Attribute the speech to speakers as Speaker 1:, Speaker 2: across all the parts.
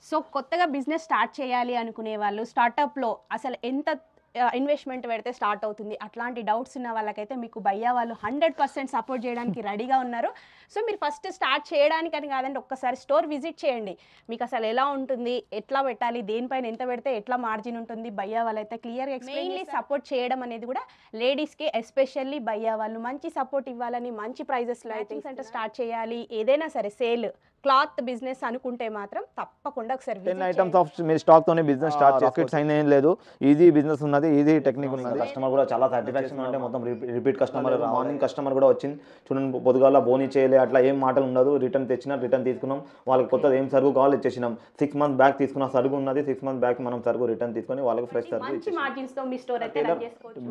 Speaker 1: So కొత్తగా business start చేయాలి అనుకునే వాళ్ళు స్టార్టప్లో అసలు ఎంత ఇన్వెస్ట్మెంట్ పెడితే స్టార్ట్ అవుతుంది అట్లాంటి డౌట్స్ ఉన్న వాళ్ళకైతే మీకు భయ్యా వాళ్ళు 100% సపోర్ట్ చేయడానికి రెడీగా ఉన్నారు. సో మీరు ఫస్ట్ స్టార్ట్ చేయడానికని కాదండి, ఒక్కసారి స్టోర్ విజిట్ చేయండి. మీకు అసలు ఎలా ఉంటుంది, ఎట్లా పెట్టాలి, దేనిపైన ఎంత పెడితే ఎట్లా మార్జిన్ ఉంటుంది, భయ్యా వాళ్ళు అయితే క్లియర్గా మెయిన్లీ సపోర్ట్ చేయడం అనేది కూడా లేడీస్కి ఎస్పెషల్లీ భయ్యా వాళ్ళు మంచి సపోర్ట్ ఇవ్వాలని మంచి ప్రైజెస్లో అయితే సెంటర్ స్టార్ట్ చేయాలి. ఏదైనా సరే సేల్ క్లాత్ బిజినెస్ అనుకుంటే మాత్రం తప్పకుండా ఒకసారి
Speaker 2: 10 ఐటమ్స్ ఆఫ్ మీ స్టాక్ తోనే బిజినెస్ స్టార్ట్ రాకెట్స్ అయినా ఏం లేదు. ఈజీ బిజినెస్ ఉన్నది, ఈజీ టెక్నిక్ ఉన్నది. కస్టమర్ కూడా చాలా సాటిస్ఫాక్షన్ అంటే మొత్తం రిపీట్ కస్టమర్. మార్నింగ్ కస్టమర్ కూడా వచ్చింది చూడండి, పొద్దుగాల బోనీ చేయలే అట్లా ఏం మాటలు ఉండదు. రిటర్న్ తెచ్చినా రిటర్న్ తీసుకున్నాం, వాళ్ళకి కొత్తది ఏం సరుకు కావాలి ఇచ్చేసినాం. 6 months బ్యాక్ తీసుకున్న సరుకు ఉన్నది, 6 months బ్యాక్ మనం సరుకు రిటర్న్ తీసుకొని వాళ్ళకి ఫ్రెష్ సరుకు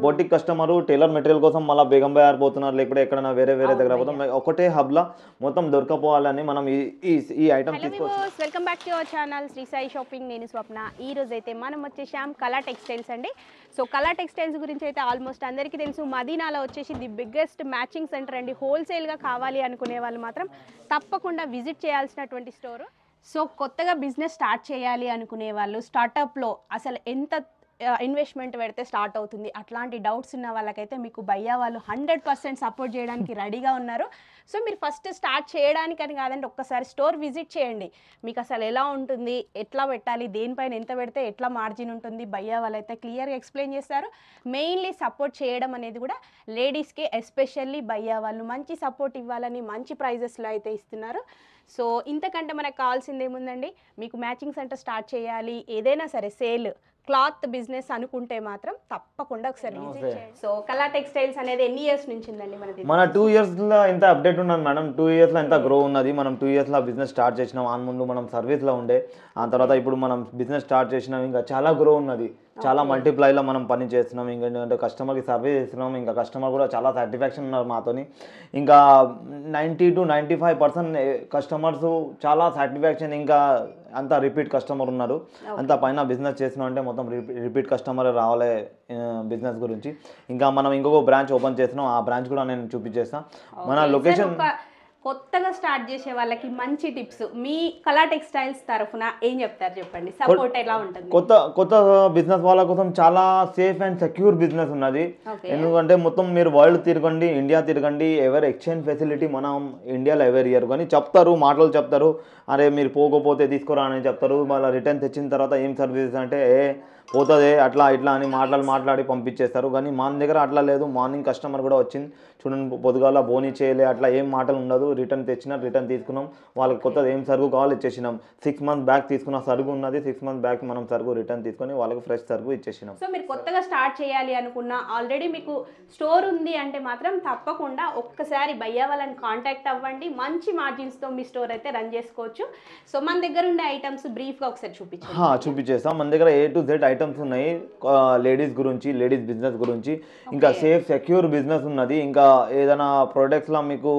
Speaker 2: బోటిక్ కస్టమర్ టైలర్ మెటీరియల్ కోసం మళ్ళీ బేగం బయార్ పోతున్నారు, లేకపోతే ఎక్కడైనా వేరే దగ్గర పోతాం. ఒకటే హబ్లా మొత్తం దొరకపోవాలని మనం ఈ ఐటమ్ తీసుకోవచ్చు.
Speaker 1: Welcome back to our channel Shri Sai shopping. నేను స్వప్న. ఈ రోజు అయితే మనం వచ్చేసాం కళా టెక్స్టైల్స్ అండి. సో కళా టెక్స్టైల్స్ గురించి అయితే ఆల్మోస్ట్ అందరికీ తెలుసు. మదీనాలో వచ్చేసి ది బిగ్గెస్ట్ మ్యాచింగ్ సెంటర్ అండి. హోల్సేల్గా కావాలి అనుకునే వాళ్ళు మాత్రం తప్పకుండా విజిట్ చేయాల్సినటువంటి స్టోర్. సో కొత్తగా బిజినెస్ స్టార్ట్ చేయాలి అనుకునే వాళ్ళు స్టార్టప్లో అసలు ఎంత ఇన్వెస్ట్మెంట్ పెడితే స్టార్ట్ అవుతుంది అట్లాంటి డౌట్స్ ఉన్న వాళ్ళకైతే మీకు భయ్యా వాళ్ళు 100% సపోర్ట్ చేయడానికి రెడీగా ఉన్నారు. సో మీరు ఫస్ట్ స్టార్ట్ చేయడానికని కాదండి, ఒక్కసారి స్టోర్ విజిట్ చేయండి. మీకు అసలు ఎలా ఉంటుంది, ఎట్లా పెట్టాలి, దేనిపైన ఎంత పెడితే ఎట్లా మార్జిన్ ఉంటుంది, భయ్యా వాళ్ళు అయితే క్లియర్గా ఎక్స్ప్లెయిన్ చేస్తారు. మెయిన్లీ సపోర్ట్ చేయడం అనేది కూడా లేడీస్కి ఎస్పెషల్లీ భయ్యా వాళ్ళు మంచి సపోర్ట్ ఇవ్వాలని మంచి ప్రైజెస్లో అయితే ఇస్తున్నారు. సో ఇంతకంటే మనకు కావాల్సింది ఏముందండి, మీకు మ్యాచింగ్ సెంటర్ స్టార్ట్ చేయాలి, ఏదైనా సరే సేల్ క్లాత్ బిజినెస్ అనుకుంటే మాత్రం తప్పకుండా ఒకసారి విజిట్ చేయండి. సో కళా టెక్స్టైల్స్ అనేది ఎన్ని ఇయర్స్ నుంచి ఉందండి
Speaker 2: మన 2 yearsలో ఎంత అప్డేట్ ఉన్నది మేడం, 2 yearsలో ఎంత గ్రో ఉన్నది. మనం 2 yearsలో బిజినెస్ స్టార్ట్ చేసినాం. ఆ ముందు మనం సర్వీస్లో ఉండే, ఆ తర్వాత ఇప్పుడు మనం బిజినెస్ స్టార్ట్ చేసినాం. ఇంకా చాలా గ్రో ఉన్నది, చాలా మల్టిప్లైలో మనం పని చేస్తున్నాం. ఇంకా కస్టమర్కి సర్వీస్ ఇస్తున్నాం. ఇంకా కస్టమర్ కూడా చాలా సాటిస్ఫాక్షన్ ఉన్నారు మాతోని. ఇంకా 90 to 95% కస్టమర్స్ చాలా సాటిస్ఫాక్షన్. ఇంకా అంతా రిపీట్ కస్టమర్ ఉన్నారు. అంతా పైన బిజినెస్ చేస్తున్నాం అంటే మొత్తం రిపీట్ కస్టమర్ రావాలి బిజినెస్ గురించి. ఇంకా మనం ఇంకొక బ్రాంచ్ ఓపెన్ చేస్తున్నాం, ఆ బ్రాంచ్ కూడా నేను చూపించేస్తాను. మన లొకేషన్
Speaker 1: కొత్తగా స్టార్ట్ చేసే వాళ్ళకి మంచి టిప్స్ మీ కళా టెక్స్టైల్స్ తరఫున ఏం చెప్తారు చెప్పండి, సపోర్ట్ ఎలా ఉంటుంది?
Speaker 2: కొత్త బిజినెస్ వాళ్ళ కోసం చాలా సేఫ్ అండ్ సెక్యూర్ బిజినెస్ ఉన్నది. ఎందుకంటే మొత్తం మీరు వరల్డ్ తిరగండి, ఇండియా తిరగండి, ఎవరి ఎక్స్చేంజ్ ఫెసిలిటీ మనం ఇండియాలో ఎవరి ఇయర్ కానీ చెప్తారు, మాటలు చెప్తారు. అరే మీరు పోకపోతే తీసుకురా అని చెప్తారు. మళ్ళీ రిటర్న్ తెచ్చిన తర్వాత ఏం సర్వీసెస్ అంటే పోతుంది అట్లా ఇట్లా అని మాట్లాడి పంపించేస్తారు. కానీ మన దగ్గర అట్లా లేదు. మార్నింగ్ కస్టమర్ కూడా వచ్చింది చూడండి, పొద్దుగాల బోనీ చేయలే అట్లా ఏం మాటలు ఉండదు. రిటర్న్ తెచ్చినా రిటర్న్ తీసుకున్నాం, వాళ్ళకి కొత్తది ఏం సరుకు కావాలి ఇచ్చేసినాం. 6 months బ్యాక్ తీసుకున్న సరుకు ఉన్నది, 6 months బ్యాక్ మనం సరుకు రిటర్న్ తీసుకొని వాళ్ళకి ఫ్రెష్ సరుకు ఇచ్చేసినాం.
Speaker 1: సో మీరు కొత్తగా స్టార్ట్ చేయాలి అనుకున్నా, ఆల్రెడీ మీకు స్టోర్ ఉంది అంటే మాత్రం తప్పకుండా ఒక్కసారి భయ్యా వాళ్ళని కాంటాక్ట్ అవ్వండి. మంచి మార్జిన్స్తో మీ స్టోర్ అయితే రన్ చేసుకోవచ్చు. సో మన దగ్గర ఉండే ఐటమ్స్ బ్రీఫ్గా ఒకసారి
Speaker 2: చూపించేస్తాం. మన దగ్గర A to Z ఐటమ్స్ ఉన్నాయి. లేడీస్ గురించి, లేడీస్ బిజినెస్ గురించి, ఇంకా సేఫ్ సెక్యూర్ బిజినెస్ ఉన్నది. ఇంకా ఏదైనా ప్రోడక్ట్స్లో మీకు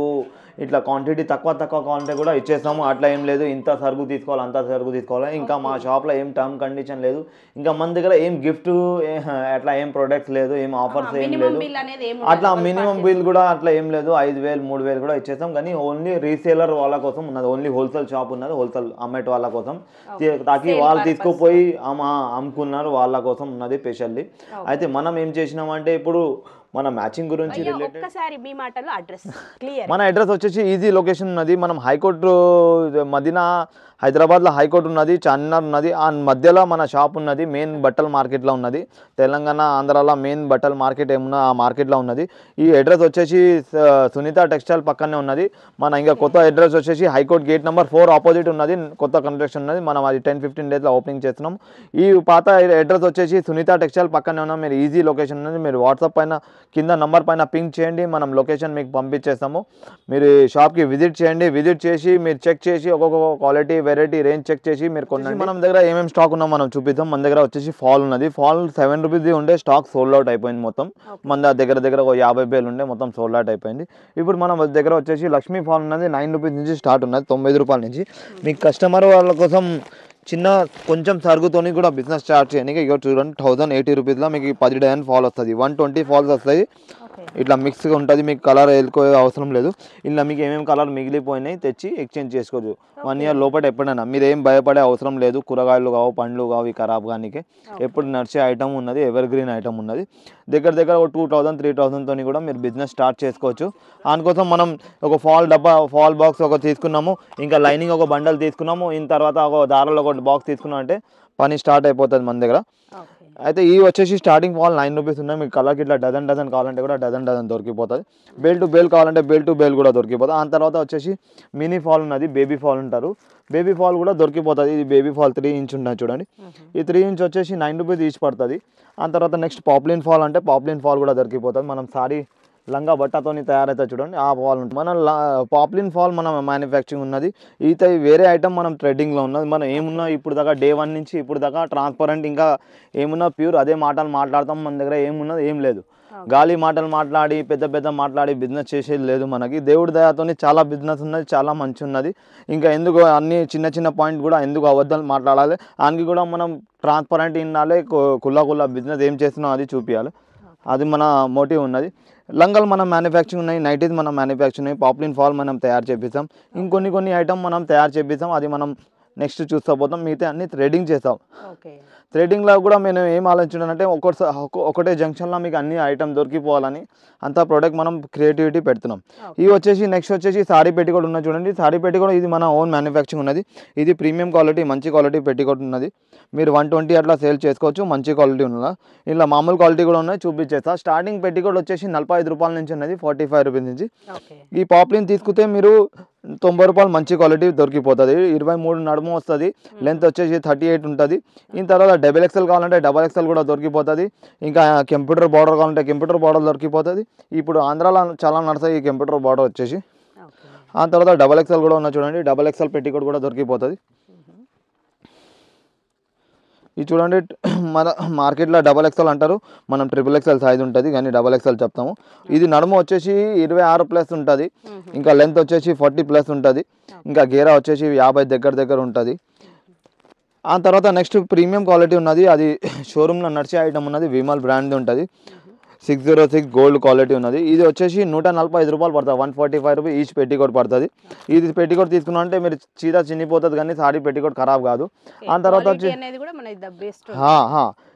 Speaker 2: ఇట్లా క్వాంటిటీ తక్కువ క్వాంటిటీ కూడా ఇచ్చేస్తాము. అట్లా ఏం లేదు, ఇంత సరుకు తీసుకోవాలి అంత సరుకు తీసుకోవాలి. ఇంకా మా షాప్లో ఏం టర్మ్ కండిషన్ లేదు. ఇంకా మన దగ్గర ఏం గిఫ్ట్ అట్లా ఏం ప్రొడక్ట్స్ లేదు, ఏం ఆఫర్స్ ఏం లేదు. అట్లా మినిమం బిల్ కూడా అట్లా ఏం లేదు. 5,000 3,000 కూడా ఇచ్చేస్తాం. కానీ ఓన్లీ రీసేలర్ వాళ్ళ కోసం ఉన్నది, ఓన్లీ హోల్సేల్ షాప్ ఉన్నది, హోల్సేల్ అమ్మేట వాళ్ళ కోసం. తాకి వాళ్ళు తీసుకుపోయి అమ్ముకున్నారు వాళ్ళ కోసం ఉన్నది స్పెషల్లీ. అయితే మనం ఏం చేసినామంటే ఇప్పుడు మన మ్యాచింగ్ గురించి మన అడ్రస్ వచ్చేసి ఈజీ లొకేషన్ ఉన్నది. మనం హైకోర్టు మదీనా హైదరాబాద్లో హైకోర్టు ఉన్నది, చార్మినార్ ఉన్నది, ఆ మధ్యలో మన షాప్ ఉన్నది. మెయిన్ బట్టల మార్కెట్లో ఉన్నది. తెలంగాణ ఆంధ్రాలో మెయిన్ బట్టల మార్కెట్ ఏమున్నా ఆ మార్కెట్లో ఉన్నది. ఈ అడ్రస్ వచ్చేసి సునీత టెక్స్టైల్ పక్కనే ఉన్నది. మన ఇంకా కొత్త అడ్రస్ వచ్చేసి హైకోర్టు గేట్ నెంబర్ 4 ఆపోజిట్ ఉన్నది. కొత్త కన్స్ట్రక్షన్ ఉన్నది. మనం అది 10-15 డేస్లో ఓపెనింగ్ చేస్తున్నాం. ఈ పాత అడ్రస్ వచ్చేసి సునీత టెక్స్టైల్ పక్కనే ఉన్నాం. మీరు ఈజీ లొకేషన్ ఉన్నది. మీరు వాట్సాప్ పైన కింద నంబర్ పైన పింక్ చేయండి, మనం లొకేషన్ మీకు పంపించేస్తాము. మీరు షాప్కి విజిట్ చేయండి. విజిట్ చేసి మీరు చెక్ చేసి ఒక్కొక్క క్వాలిటీ వెరైటీ రేంజ్ చెక్ చేసి మీరు కొనండి. మనం దగ్గర ఏమేమి స్టాక్ ఉన్నా మనం చూపిద్దాం. మన దగ్గర వచ్చేసి ఫాల్ ఉన్నది. ఫాల్ 7 రూపీస్ ఉండే స్టాక్ సోల్డ్ అవుట్ అయిపోయింది మొత్తం. మన దగ్గర ఒక 50 బేలు ఉండే మొత్తం సోల్డ్ అవుట్ అయిపోయింది. ఇప్పుడు మన దగ్గర వచ్చేసి లక్ష్మీ ఫాల్ ఉన్నది. 9 రూపీస్ నుంచి స్టార్ట్ ఉన్నది, 90 రూపాయల నుంచి. మీకు కస్టమర్ వాళ్ళ కోసం చిన్న కొంచెం సరుగుతోని కూడా బిజినెస్ స్టార్ట్ చేయడానికి ఇక చూడండి 1080 రూపీస్లో మీకు 10 డజన్ ఫాల్ వస్తుంది, 120 ఫాల్స్ వస్తాయి. ఇట్లా మిక్స్గా ఉంటుంది, మీకు కలర్ వెళ్ళుకోవే అవసరం లేదు. ఇలా మీకు ఏమేమి కలర్ మిగిలిపోయినాయి తెచ్చి ఎక్స్చేంజ్ చేసుకోవచ్చు 1 ఇయర్ లోపల. ఎప్పుడైనా మీరు ఏం భయపడే అవసరం లేదు. కూరగాయలు కావు, పండ్లు కావు ఈ ఖరాబ్ కానీ ఎప్పుడు నడిచే ఐటమ్ ఉన్నది, ఎవర్ గ్రీన్ ఐటమ్ ఉన్నది. దగ్గర దగ్గర 2000-3000 కూడా మీరు బిజినెస్ స్టార్ట్ చేసుకోవచ్చు. దానికోసం మనం ఒక ఫాల్ బాక్స్ ఒక తీసుకున్నాము, ఇంకా లైనింగ్ ఒక బండల్ తీసుకున్నాము, ఇన్ తర్వాత ఒక దారాలు ఒక బాక్స్ తీసుకున్నాం అంటే పని స్టార్ట్ అయిపోతుంది మన దగ్గర. అయితే ఈ వచ్చేసి స్టార్టింగ్ ఫాల్ 9 రూపీస్ ఉన్నాయి. మీకు కలర్కి ఇట్లా డజన్ కావాలంటే కూడా డజన్ దొరికిపోతుంది. బేల్ టు బేల్ కావాలంటే బేల్ టు బేల్ కూడా దొరికిపోతుంది. ఆ తర్వాత వచ్చేసి మినీ ఫాల్ ఉన్నది, బేబీ ఫాల్ అంటారు. బేబీ ఫాల్ కూడా దొరికిపోతుంది. ఇది బేబీ ఫాల్ 3 ఇంచ్ ఉన్నది చూడండి. ఈ 3 ఇంచ్ వచ్చేసి 9 రూపీస్ ఈచ్ పడుతుంది. ఆ తర్వాత నెక్స్ట్ పాప్లిన్ ఫాల్ అంటే పాప్లిన్ ఫాల్ కూడా దొరికిపోతుంది. మనం సారీ లంగా బట్టతోని తయారైతే చూడండి ఆ ఫాల్ ఉంటుంది. మన పాప్లిన్ ఫాల్ మన మ్యానుఫ్యాక్చరింగ్ ఉన్నది. ఈత వేరే ఐటమ్ మనం ట్రెడ్డింగ్లో ఉన్నది. మనం ఏమున్నా ఇప్పుడు దాకా డే 1 నుంచి ఇప్పుడు దాకా ట్రాన్స్పరెంట్ ఇంకా ఏమున్నా ప్యూర్ అదే మాటలు మాట్లాడతాం. మన దగ్గర ఏమున్నది ఏం లేదు. గాలి మాటలు మాట్లాడి పెద్ద మాట్లాడి బిజినెస్ చేసేది లేదు. మనకి దేవుడి దయతోని చాలా బిజినెస్ ఉన్నది, చాలా మంచి ఉన్నది. ఇంకా ఎందుకు అన్ని చిన్న పాయింట్ కూడా ఎందుకు అబద్ధాలు మాట్లాడాలి, దానికి కూడా మనం ట్రాన్స్పరెంట్ ఉండాలి. కుల్లా బిజినెస్ ఏం చేస్తున్నాం అది చూపించాలి. అది మన మోటివ్ ఉన్నది. లంగల్ మనం మ్యానుఫ్యాక్చరింగ్ ఉన్నాయి, నైటీస్ మనం మ్యానుఫ్యాక్చరింగ్ ఉన్నాయి, పాప్లిన్ ఫాల్ మనం తయారు చేపిస్తాం. ఇంకొన్ని ఐటమ్ మనం తయారు చేపిస్తాం. అది మనం నెక్స్ట్ చూస్తూ పోతాం. మిగతా అన్ని థ్రెడింగ్ చేస్తాం. థ్రెడింగ్లో కూడా మేము ఏం ఆలోచించానంటే ఒకటే జంక్షన్లో మీకు అన్ని ఐటమ్ దొరికిపోవాలని అంత ప్రోడక్ట్ మనం క్రియేటివిటీ పెడుతున్నాం. ఇవి వచ్చేసి నెక్స్ట్ వచ్చేసి సారీ పెట్టికోట్ ఉన్నది చూడండి. సారీ పెట్టికోట్ ఇది మన ఓన్ మ్యానుఫ్యాక్చరింగ్ ఉన్నది. ఇది ప్రీమియం క్వాలిటీ, మంచి క్వాలిటీ పెట్టికోట్ ఉన్నది. మీరు 120 అట్లా సేల్ చేసుకోవచ్చు. మంచి క్వాలిటీ ఉన్నదా, ఇలా మామూలు క్వాలిటీ కూడా ఉన్నాయి, చూపించేస్తా. స్టార్టింగ్ పెట్టికోట్ వచ్చేసి 45 రూపాయల నుంచి ఉన్నది, 45 రూపీస్ నుంచి. ఈ పాప్లిన్ తీసుకుంటే మీరు 90 రూపాయలు మంచి క్వాలిటీ దొరికిపోతుంది. 23 నడుము వస్తుంది, లెంత్ వచ్చేసి 38 ఉంటుంది. ఈ తర్వాత XXL కావాలంటే XXL కూడా దొరికిపోతుంది. ఇంకా కంప్యూటర్ బార్డర్ కావాలంటే కంప్యూటర్ బార్డర్ దొరికిపోతుంది. ఇప్పుడు ఆంధ్రాలో చాలా నడుస్తాయి ఈ కంప్యూటర్ బార్డర్ వచ్చేసి. ఆ తర్వాత XXL కూడా ఉన్న చూడండి, XXL పెట్టికోట్ కూడా దొరికిపోతుంది. ఇది చూడండి మన మార్కెట్లో XXL అంటారు, మనం XXL సైజ్ ఉంటుంది కానీ XXL చెప్తాము. ఇది నడుము వచ్చేసి 26+ ఉంటుంది, ఇంకా లెంత్ వచ్చేసి 40+ ఉంటుంది, ఇంకా గేరా వచ్చేసి 50 దగ్గర ఉంటుంది. ఆ తర్వాత నెక్స్ట్ ప్రీమియం క్వాలిటీ ఉన్నది, అది షోరూమ్లో నడిచే ఐటమ్ ఉన్నది, విమల్ బ్రాండ్ ఉంటుంది. 606 గోల్డ్ క్వాలిటీ ఉన్నది. ఇది వచ్చేసి 145 రూపాయలు పడుతుంది, 145 రూపీస్ ఈచ్ పెట్టికోట్ పడుతుంది. ఇది పెట్టికోట్ తీసుకున్నా అంటే మీరు చీర చినిపోతుంది కానీ సారీ పెట్టికోట్ ఖరాబ్ కాదు. ఆ తర్వాత వచ్చి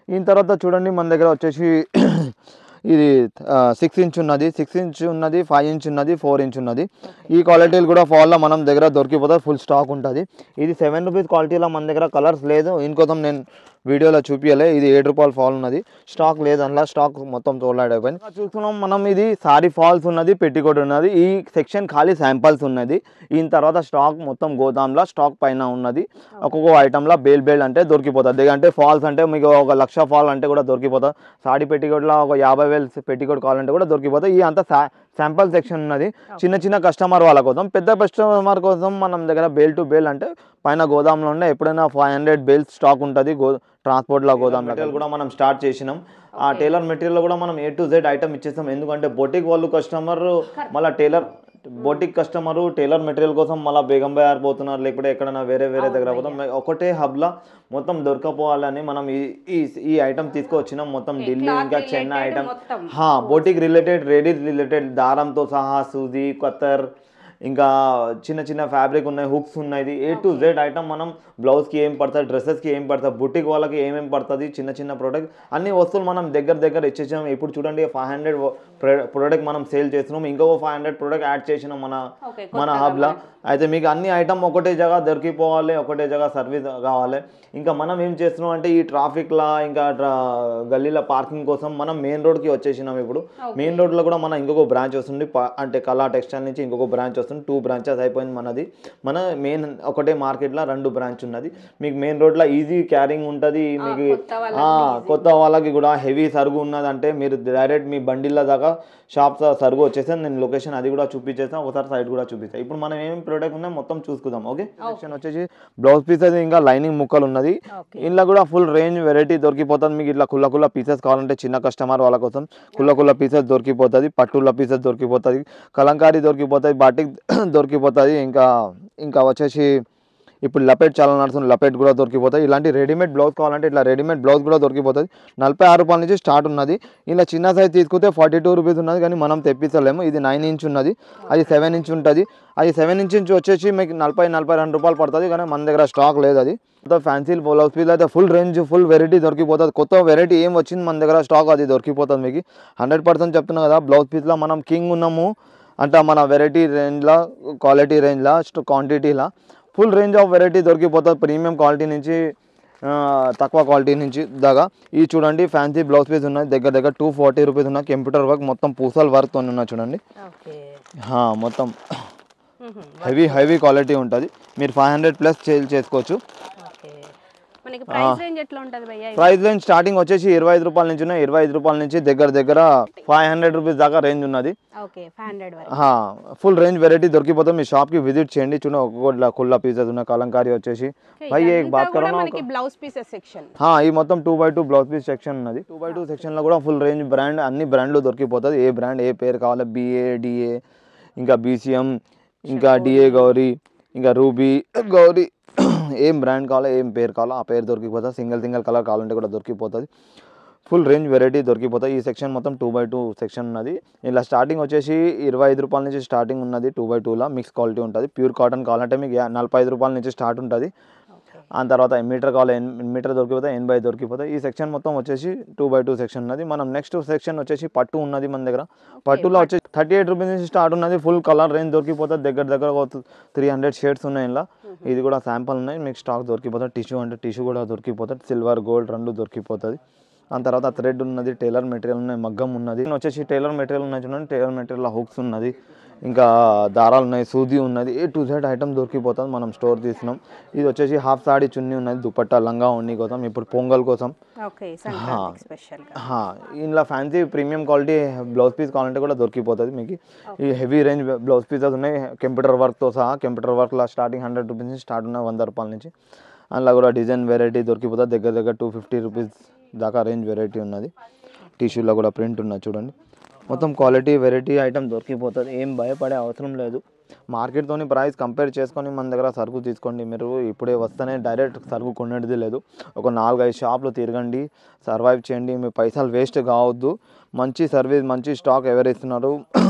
Speaker 2: ఈ తర్వాత చూడండి మన దగ్గర వచ్చేసి ఇది 6 ఇంచ్ ఉన్నది, 6 ఇంచ్ ఉన్నది, 5 ఇంచ్ ఉన్నది, 4 ఇంచ్ ఉన్నది. ఈ క్వాలిటీలు కూడా ఫాల్లో మనం దగ్గర దొరికిపోతుంది, ఫుల్ స్టాక్ ఉంటుంది. ఇది 7 రూపీస్ క్వాలిటీలో మన దగ్గర కలర్స్ లేదు, ఇంకోసం నేను వీడియోలో చూపించలే. ఇది 7 రూపాయల ఫాల్ ఉన్నది, స్టాక్ లేదు, అందులో స్టాక్ మొత్తం తోలాడ్ అయిపోయింది. చూస్తున్నాం మనం, ఇది సారీ ఫాల్స్ ఉన్నది, పెట్టికోట్ ఉన్నది. ఈ సెక్షన్ ఖాళీ శాంపల్స్ ఉన్నది. ఈ తర్వాత స్టాక్ మొత్తం గోదాంలో స్టాక్ పైన ఉన్నది. ఒక్కొక్క ఐటమ్లో బేల్ అంటే దొరికిపోతుంది. అంటే ఫాల్స్ అంటే మీకు 1,00,000 ఫాల్ అంటే కూడా దొరికిపోతుంది. సారీ పెట్టికోట్లో ఒక 50,000 పెట్టికోట్ కావాలంటే కూడా దొరికిపోతుంది. ఈ అంతా శాంపల్ సెక్షన్ ఉన్నది. చిన్న కస్టమర్ వాళ్ళ కోసం, పెద్ద కస్టమర్ కోసం మనం దగ్గర బేల్ టు బేల్ అంటే పైన గోదాంలో ఉండే ఎప్పుడైనా 500 బేల్స్ స్టాక్ ఉంటుంది ట్రాన్స్పోర్ట్లో. గోదాం మెటీరియల్ కూడా మనం స్టార్ట్ చేసినాం. ఆ టైలర్ మెటీరియల్ కూడా మనం A to Z ఐటమ్ ఇచ్చేస్తాం. ఎందుకంటే బొటిక్ వాళ్ళు కస్టమర్ మళ్ళీ బొటిక్ కస్టమరు టైలర్ మెటీరియల్ కోసం మళ్ళీ బేగం బజార్ పోతున్నారు, లేకపోతే ఎక్కడైనా వేరే దగ్గర పోతాం. ఒకటే హబ్లో మొత్తం దొరకపోవాలని మనం ఈ ఐటమ్ తీసుకొచ్చినాం. మొత్తం ఢిల్లీ ఇంకా Chennai item, boutique related, ready related, దారంతో సహా, సూది, కత్తర్, ఇంకా చిన్న ఫ్యాబ్రిక్ ఉన్నాయి, హుక్స్ ఉన్నాయి. A to Z ఐటమ్ మనం బ్లౌజ్కి ఏం పడుతుంది, డ్రెస్సెస్కి ఏం పడుతుంది, బుటిక్ వాళ్ళకి ఏమేమి పడుతుంది, చిన్న ప్రోడక్ట్ అన్ని వస్తువులు మనం దగ్గర ఇచ్చేసాం. ఇప్పుడు చూడండి 500 ప్రోడక్ట్ మనం సేల్ చేస్తున్నాం, ఇంకొక 500 ప్రోడక్ట్ యాడ్ చేసినాం మన హబ్లో. అయితే మీకు అన్ని ఐటమ్ ఒకటే జగ దొరికిపోవాలి, ఒకటే జగ సర్వీస్ కావాలి. ఇంకా మనం ఏం చేస్తున్నాం అంటే ఈ ట్రాఫిక్లా ఇంకా గల్లీల పార్కింగ్ కోసం మనం మెయిన్ రోడ్కి వచ్చేసినాం. ఇప్పుడు మెయిన్ రోడ్లో కూడా మన ఇంకొక బ్రాంచ్ వస్తుంది, అంటే కళా టెక్స్టైల్ నుంచి ఇంకొక బ్రాంచ్ వస్తుంది. 2 బ్రాంచెస్ అయిపోయింది మనది. మన మెయిన్ ఒకటే మార్కెట్లో 2 బ్రాంచ్ ఉన్నది. మీకు మెయిన్ రోడ్లో ఈజీ క్యారింగ్ ఉంటుంది. మీకు కొత్త వాళ్ళకి కూడా హెవీ సరుగు ఉన్నదంటే మీరు డైరెక్ట్ మీ బండిల దాకా షాప్స్ సరుగు వచ్చేసాను. నేను లొకేషన్ అది కూడా చూపించేస్తాను, ఒకసారి సైట్ కూడా చూపిస్తాను. ఇప్పుడు మనం ఏమేమి ప్రోడక్ట్ ఉన్నాయో మొత్తం చూసుకుందాం. ఓకే, సెక్షన్ వచ్చేసి బ్లౌజ్ పీస్ అయితే ఇంకా లైనింగ్ ముక్కలు ఉన్నది. ఇంట్లో కూడా ఫుల్ రేంజ్ వెరైటీ దొరికిపోతుంది. మీకు ఇట్లా కుల్ల పీసెస్ కావాలంటే చిన్న కస్టమర్ వాళ్ళ కోసం కుల్ల పీసెస్ దొరికిపోతుంది, పట్టుల పీసెస్ దొరికిపోతుంది, కలంకారీ దొరికిపోతుంది, బాటిక్ దొరికిపోతుంది. ఇంకా వచ్చేసి ఇప్పుడు లపెట్ చాలా నడుస్తుంది, లపెట్ కూడా దొరికిపోతాయి. ఇలాంటి రెడీమేడ్ బ్లౌజ్ కావాలంటే ఇట్లా రెడీమేడ్ బ్లౌజ్ కూడా దొరికిపోతుంది. 46 రూపాయల నుంచి స్టార్ట్ ఉన్నది. ఇలా చిన్న సైజ్ తీసుకుంటే 42 రూపీస్ ఉన్నది, కానీ మనం తెప్పించలేము. ఇది 9 ఇంచ్ ఉన్నది, అది 7 ఇంచ్ ఉంటుంది. అది 7 ఇంచ్ నుంచి వచ్చేసి మీకు 40-42 రూపాయలు పడుతుంది, కానీ మన దగ్గర స్టాక్ లేదు. అది ఫ్యాన్సీ బ్లౌజ్ పీస్ అయితే ఫుల్ రేంజ్ ఫుల్ వెరైటీ దొరికిపోతుంది. కొత్త వెరైటీ ఏం వచ్చింది మన దగ్గర స్టాక్ అది దొరికిపోతుంది మీకు. 100% చెప్తున్నా కదా, బ్లౌజ్ పీస్లో మనం కింగ్ ఉన్నాము అంటే మన వెరైటీ రేంజ్లో, క్వాలిటీ రేంజ్లో, క్వాంటిటీలో ఫుల్ రేంజ్ ఆఫ్ వెరైటీ దొరికిపోతుంది. ప్రీమియం క్వాలిటీ నుంచి తక్కువ క్వాలిటీ నుంచి దాకా. ఈ చూడండి ఫ్యాన్సీ బ్లౌజ్ పీస్ ఉన్నాయి, దగ్గర దగ్గర 240 రూపీస్ ఉన్నాయి. కంప్యూటర్ వర్క్ మొత్తం పూసల్ వర్క్తో ఉన్నాయి చూడండి. మొత్తం హెవీ క్వాలిటీ ఉంటుంది. మీరు 500+ సేల్ చేసుకోవచ్చు.
Speaker 1: మనకి ప్రైస్ రేంజ్ ఎట్లా ఉంటది భయ్యా?
Speaker 2: ప్రైస్ రేంజ్ స్టార్టింగ్ వచ్చేసి 25 రూపాయల నుంచి ఉన్నాయి. 25 రూపాయల నుంచి దగ్గర దగ్గర 500 రూపీస్ దాకా రేంజ్ ఉన్నది.
Speaker 1: ఓకే 500 వరకు
Speaker 2: ఫుల్ రేంజ్ వెరైటీ దొరికిపోతుంది. మీ షాప్ కి విజిట్ చేయండి. చూడండి ఒక్కొక్క కుల్లా పీసెస్ ఉన్నాయి. కలంకారీ వచ్చేసి భయ్యా एक बात करो ना,
Speaker 1: మనకి బ్లౌజ్ పీసెస్ సెక్షన్.
Speaker 2: ఈ మొత్తం 2x2 బ్లౌజ్ పీస్ సెక్షన్ ఉన్నది. 2x2 సెక్షన్ లో కూడా ఫుల్ రేంజ్ బ్రాండ్ అన్ని బ్రాండ్లు దొరికిపోతుంది. ఏ బ్రాండ్ ఏ పేరు కావాలి, BA DA ఇంకా BCM ఇంకా DA గౌరీ ఇంకా రూబీ గౌరీ ఏం బ్రాండ్ కావాలో ఏం పేరు కావాలో ఆ పేరు దొరికిపోతుంది. సింగిల్ కలర్ కావాలంటే కూడా దొరికిపోతుంది. ఫుల్ రేంజ్ వెరైటీ దొరికిపోతాయి. ఈ సెక్షన్ మొత్తం 2x2 సెక్షన్ ఉన్నది. ఇలా స్టార్టింగ్ వచ్చేసి 25 రూపాయల నుంచి స్టార్టింగ్ ఉన్నది. 2x2లో మిక్స్ క్వాలిటీ ఉంటుంది. ప్యూర్ కాటన్ కావాలంటే మీకు 45 రూపాయల నుంచి స్టార్ట్ ఉంటుంది. ఆ తర్వాత మీటర్ కావాలి, మీటర్ దొరికిపోతాయి, 80 దొరికిపోతాయి. ఈ సెక్షన్ మొత్తం వచ్చేసి 2x2 సెక్షన్ ఉన్నది. మనం నెక్స్ట్ సెక్షన్ వచ్చేసి పట్టు ఉన్నది మన దగ్గర. పట్టులో వచ్చేసి 38 రూపీస్ నుంచి స్టార్ట్ ఉన్నది. ఫుల్ కలర్ రేంజ్ దొరికిపోతుంది. దగ్గర 300 షేడ్స్ ఉన్నాయి ఇలా. ఇది కూడా శాంపుల్ ఉన్నాయి, మీకు స్టాక్ దొరికిపోతుంది. టిష్యూ అంటే టిష్యూ కూడా దొరికిపోతుంది. సిల్వర్ గోల్డ్ రెండు దొరికిపోతుంది. ఆ తర్వాత థ్రెడ్ ఉన్నది, టైలర్ మెటీరియల్ ఉన్నాయి, మగ్గం ఉన్నది. వచ్చేసి టైలర్ మెటీరియల్ ఉన్నాయి చూడండి. టైలర్ మెటీరియల్ హుక్స్ ఉన్నది, ఇంకా దారాలు ఉన్నాయి, సూది ఉన్నది. A to Z ఐటమ్ దొరికిపోతుంది. మనం స్టోర్ తీసినాం. ఇది వచ్చేసి హాఫ్ సాడీ చున్నీ ఉన్నది, దుపట్టా లంగా ఓణి కోసం, ఇప్పుడు పొంగల్ కోసం. ఇందులో fancy premium quality blouse piece కావాలంటే కూడా దొరికిపోతుంది మీకు. ఈ హెవీ రేంజ్ బ్లౌజ్ పీసెస్ ఉన్నాయి కంప్యూటర్ వర్క్తో సహా. కంప్యూటర్ వర్క్లో స్టార్టింగ్ 100 రూపీస్ నుంచి స్టార్ట్ ఉన్నాయి, 100 రూపాయల నుంచి. అందులో కూడా డిజైన్ వెరైటీ దొరికిపోతుంది. దగ్గర 250 రూపీస్ దాకా రేంజ్ వెరైటీ ఉన్నది. టిష్యూలో కూడా ప్రింట్ ఉన్నది చూడండి. మొత్తం క్వాలిటీ వెరైటీ ఐటమ్ దొరికిపోతుంది. ఏం భయపడే అవసరం లేదు. మార్కెట్తోని ప్రైస్ కంపేర్ చేసుకొని మన దగ్గర సరుకు తీసుకోండి. మీరు ఇప్పుడే వస్తేనే డైరెక్ట్ సరుకు కొనేది లేదు. ఒక 4-5 షాపులు తిరగండి, సర్వైవ్ చేయండి. మీ పైసలు వేస్ట్ కావద్దు. మంచి సర్వీస్ మంచి స్టాక్ ఎవరు ఇస్తున్నారు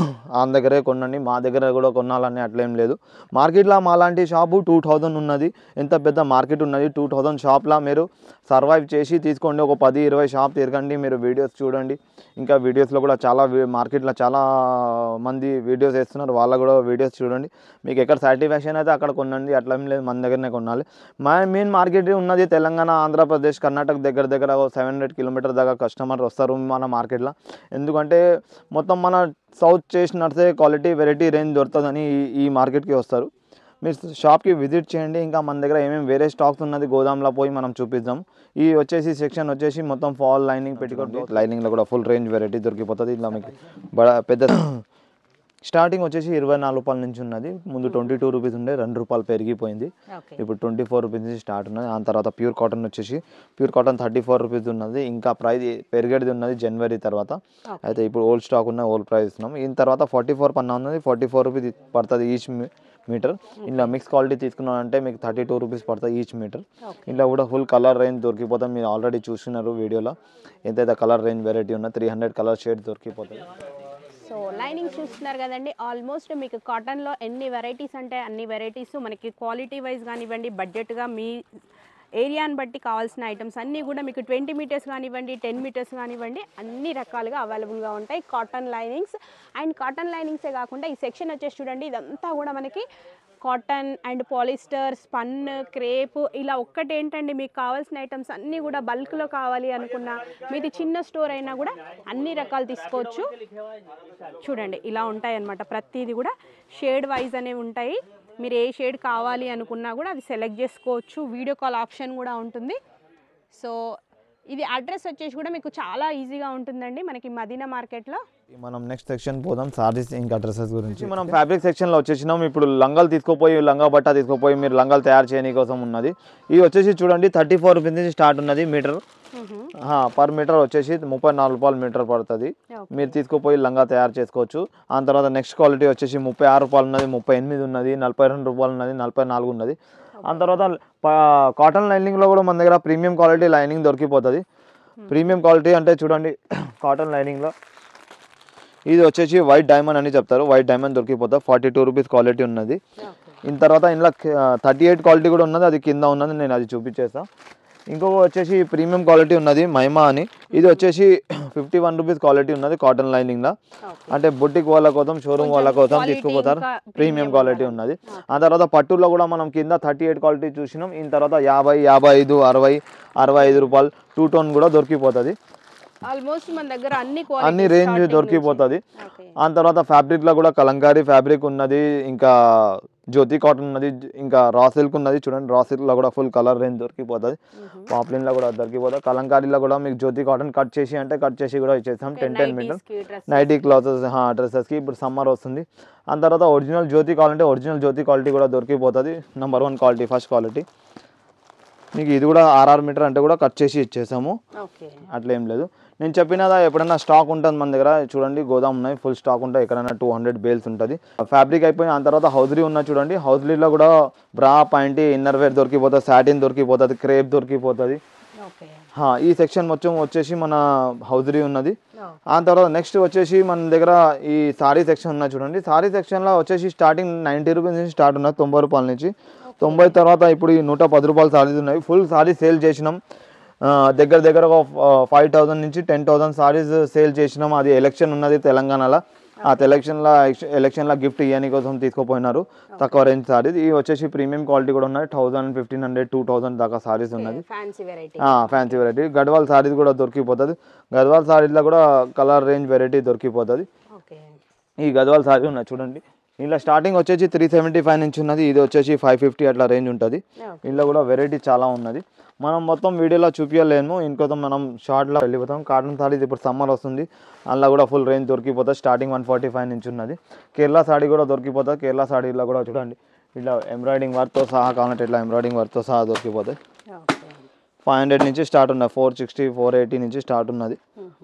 Speaker 2: ఆ దగ్గరే కొనండి. మా దగ్గర కూడా కొనాలని అట్లేం లేదు. మార్కెట్లో మాలాంటి షాపు 2000 ఉన్నది. ఎంత పెద్ద మార్కెట్ ఉన్నది. 2000 షాప్లో మీరు సర్వైవ్ చేసి తీసుకోండి. ఒక 10-20 షాప్ తిరగండి. మీరు వీడియోస్ చూడండి. ఇంకా వీడియోస్లో కూడా చాలా మార్కెట్లో చాలా మంది వీడియోస్ వేస్తున్నారు, వాళ్ళ కూడా వీడియోస్ చూడండి. మీకు ఎక్కడ సాటిస్ఫాక్షన్ అయితే అక్కడ కొనండి. అట్లా ఏం లేదు, మన దగ్గరనే కొనాలి. మెయిన్ మార్కెట్ ఉన్నది తెలంగాణ, ఆంధ్రప్రదేశ్, కర్ణాటక దగ్గర 700 కిలోమీటర్ దాకా కస్టమర్ వస్తారు మన మార్కెట్లో. ఎందుకంటే మొత్తం మన సౌత్ చేసి నడిచే క్వాలిటీ వెరైటీ రేంజ్ దొరుకుతుందని ఈ మార్కెట్కి వస్తారు. మీరు షాప్కి విజిట్ చేయండి. ఇంకా మన దగ్గర ఏమేమి వేరే స్టాక్స్ ఉన్నది గోదాంలో పోయి మనం చూపిద్దాం. ఈ వచ్చేసి సెక్షన్ వచ్చేసి మొత్తం ఫాల్ లైనింగ్ పెట్టుకోండి. లైనింగ్లో కూడా ఫుల్ రేంజ్ వెరైటీ దొరికిపోతుంది. ఇలా మీకు పెద్ద స్టార్టింగ్ వచ్చేసి 24 రూపాయల నుంచి ఉన్నది. ముందు 22 రూపీస్ ఉండే, 2 రూపాయలు పెరిగిపోయింది. ఇప్పుడు 24 రూపీస్ నుంచి స్టార్ట్ ఉన్నది. ఆ తర్వాత ప్యూర్ కాటన్ వచ్చేసి ప్యూర్ కాటన్ 34 రూపీస్ ఉన్నది. ఇంకా ప్రైస్ పెరిగేది ఉన్నది జనవరి తర్వాత. అయితే ఇప్పుడు ఓల్డ్ స్టాక్ ఉన్న ఓల్డ్ ప్రైస్ ఇస్తున్నాం. ఈ తర్వాత 44 పన్నా ఉన్నది, 44 రూపీస్ పడుతుంది ఈచ్ మీటర్. ఇలా మిక్స్ క్వాలిటీ తీసుకున్నారంటే మీకు 32 రూపీస్ పడుతుంది ఈచ్ మీటర్. ఇలా కూడా ఫుల్ కలర్ రేంజ్ దొరికిపోతుంది. మీరు ఆల్రెడీ చూస్తున్నారు వీడియోలో ఎంతైతే కలర్ రేంజ్ వెరైటీ ఉన్నా 300 కలర్ షేడ్స్ దొరికిపోతాయి.
Speaker 1: సో లైనింగ్ చూస్తున్నారు కదండి. ఆల్మోస్ట్ మీకు కాటన్లో ఎన్ని వెరైటీస్ అంటే అన్ని వెరైటీస్ మనకి క్వాలిటీ వైజ్ కానివ్వండి, బడ్జెట్గా మీ ఏరియాని బట్టి కావాల్సిన ఐటమ్స్ అన్నీ కూడా మీకు 20 మీటర్స్ కానివ్వండి, 10 మీటర్స్ కానివ్వండి, అన్ని రకాలుగా అవైలబుల్గా ఉంటాయి కాటన్ లైనింగ్స్. అండ్ కాటన్ లైనింగ్సే కాకుండా ఈ సెక్షన్ వచ్చేసి చూడండి, ఇదంతా కూడా మనకి cotton and polyester, spun, crepe, ఇలా ఒక్కటి ఏంటండి మీకు కావాల్సిన ఐటమ్స్ అన్నీ కూడా బల్క్లో కావాలి అనుకున్నా, మీది చిన్న స్టోర్ అయినా కూడా అన్ని రకాలు తీసుకోవచ్చు. చూడండి ఇలా ఉంటాయి అన్నమాట. ప్రతిదీ కూడా షేడ్ వైజ్ అనేవి ఉంటాయి. మీరు ఏ షేడ్ కావాలి అనుకున్నా కూడా అది సెలెక్ట్ చేసుకోవచ్చు. వీడియో కాల్ ఆప్షన్ కూడా ఉంటుంది. సో ఇది అడ్రస్ వచ్చేసి కూడా మీకు చాలా ఈజీగా ఉంటుందండి మనకి మదీనా మార్కెట్లో.
Speaker 2: మనం నెక్స్ట్ సెక్షన్ పోదాం, సారీస్ ఇంకా డ్రెస్సెస్ గురించి. మనం ఫ్యాబ్రిక్ సెక్షన్లో వచ్చేసినాం. ఇప్పుడు లంగాలు తీసుకోపోయి లంగా బట్ట తీసుకోపోయి మీరు లంగాలు తయారు చేయని కోసం ఉన్నది. ఇది వచ్చేసి చూడండి 34 రూపీస్ నుంచి స్టార్ట్ ఉన్నది మీటర్. పర్ మీటర్ వచ్చేసి 34 రూపాయలు మీటర్ పడుతుంది. మీరు తీసుకుపోయి లంగా తయారు చేసుకోవచ్చు. ఆ తర్వాత నెక్స్ట్ క్వాలిటీ వచ్చేసి 36 రూపాయలు ఉన్నది, 38 ఉన్నది, 42 రూపాయలు ఉన్నది, 44 ఉన్నది. ఆ తర్వాత కాటన్ లైనింగ్లో కూడా మన దగ్గర ప్రీమియం క్వాలిటీ లైనింగ్ దొరికిపోతుంది. ప్రీమియం క్వాలిటీ అంటే చూడండి కాటన్ లైనింగ్లో ఇది వచ్చేసి వైట్ డైమండ్ అని చెప్తారు. వైట్ డైమండ్ దొరికిపోతుంది. 42 రూపీస్ క్వాలిటీ ఉన్నది. ఇన్ తర్వాత ఇందులో 38 క్వాలిటీ కూడా ఉన్నది, అది కింద ఉన్నది, నేను అది చూపించేస్తాను. ఇంకొక వచ్చేసి ప్రీమియం క్వాలిటీ ఉన్నది మహిమా అని. ఇది వచ్చేసి 51 రూపీస్ క్వాలిటీ ఉన్నది కాటన్ లైనింగ్లో. అంటే బుట్టిక్ వాళ్ళ కోసం షోరూమ్ వాళ్ళ కోసం తీసుకుపోతారు. ప్రీమియం క్వాలిటీ ఉన్నది. ఆ తర్వాత పట్టులో కూడా మనం కింద 38 క్వాలిటీ చూసినాం. ఇన్ తర్వాత 50, 55, 60, 65 రూపాయలు 2 టోన్ కూడా దొరికిపోతుంది.
Speaker 1: ఆల్మోస్ట్ మన దగ్గర
Speaker 2: అన్ని రేంజ్ దొరికిపోతుంది. ఆ తర్వాత ఫ్యాబ్రిక్లో కూడా కలంకారీ ఫ్యాబ్రిక్ ఉన్నది, ఇంకా జ్యోతి కాటన్ ఉన్నది, ఇంకా రా సిల్క్ ఉన్నది. చూడండి రా సిల్క్లో కూడా ఫుల్ కలర్ రేంజ్ దొరికిపోతుంది. పాప్లిన్లో కూడా దొరికిపోతుంది. కలంకారీలో కూడా మీకు జ్యోతి కాటన్ కట్ చేసి కూడా ఇచ్చేస్తాం. 10 మీటర్ నైటీ క్లాత్స్ డ్రెస్సెస్కి ఇప్పుడు సమ్మర్ వస్తుంది. ఆ తర్వాత ఒరిజినల్ జ్యోతి కావాలంటే ఒరిజినల్ జ్యోతి క్వాలిటీ కూడా దొరికిపోతుంది. Number 1 quality, first quality. మీకు ఇది కూడా 6 మీటర్ అంటే కూడా కట్ చేసి ఇచ్చేసాము. అట్లా ఏం లేదు. నేను చెప్పినదా ఎప్పుడైనా స్టాక్ ఉంటుంది మన దగ్గర. చూడండి గోదాం ఉన్నాయి, ఫుల్ స్టాక్ ఉంటాయి. ఎక్కడైనా 200 బేల్స్ ఉంటుంది. ఫ్యాబ్రిక్ అయిపోయి ఆ తర్వాత హౌజరీ ఉన్న చూడండి. హౌజరీలో కూడా బ్రా పాయింట్ ఇన్నర్ వేర్ దొరికిపోతుంది, సాటిన్ దొరికిపోతుంది, క్రేప్ దొరికిపోతుంది. ఈ సెక్షన్ మొత్తం వచ్చేసి మన హౌజరీ ఉన్నది. ఆ తర్వాత నెక్స్ట్ వచ్చేసి మన దగ్గర ఈ సారీ సెక్షన్ ఉన్నది చూడండి. సారీ సెక్షన్లో వచ్చేసి స్టార్టింగ్ 90 రూపీస్ నుంచి స్టార్ట్ ఉన్నది, 90 రూపాయల నుంచి. 90 తర్వాత ఇప్పుడు ఈ 110 రూపాయల సారీస్ ఉన్నాయి. ఫుల్ సారీ సేల్ చేసినాం. దగ్గర ఒక 5,000 నుంచి 10,000 సారీస్ సేల్ చేసినాం. అది ఎలక్షన్ ఉన్నది తెలంగాణలో. ఆ ఎలక్షన్లో గిఫ్ట్ ఇవ్వని కోసం తీసుకుపోయినారు తక్కువ రేంజ్ సారీస్. ఇవి వచ్చేసి ప్రీమియం క్వాలిటీ కూడా ఉన్నాయి. 1000, 1500, 2000 దాకా సారీస్ ఉన్నది. ఫ్యాన్సీ వెరైటీ గద్వాల్ సారీస్ కూడా దొరికిపోతుంది. గద్వాల్ సారీస్లో కూడా కలర్ రేంజ్ వెరైటీ దొరికిపోతుంది. ఈ గద్వాల్ సారీ ఉన్నాయి చూడండి. ఇలా స్టార్టింగ్ వచ్చేసి 375 నుంచి ఉన్నది. ఇది వచ్చేసి 550 అట్లా రేంజ్ ఉంటుంది. ఇందులో కూడా వెరైటీ చాలా ఉన్నది. మనం మొత్తం వీడియోలో చూపించలేము, ఇంకోసం మనం షార్ట్లో వెళ్ళిపోతాం. కాటన్ సారీస్ ఇప్పుడు సమ్మర్ వస్తుంది, అందులో కూడా ఫుల్ రేంజ్ దొరికిపోతుంది. స్టార్టింగ్ 145 నుంచి ఉన్నది. కేరళ సారీ కూడా దొరికిపోతుంది. కేరళ సారీలో కూడా చూడండి ఇట్లా ఎంబ్రాయిడింగ్ వర్క్తో సహా కావాలంటే ఇట్లా ఎంబ్రాయిడింగ్ వర్క్తో సహా దొరికిపోతుంది. 500 నుంచి స్టార్ట్ ఉన్నది, 460, 480 నుంచి స్టార్ట్ ఉన్నది.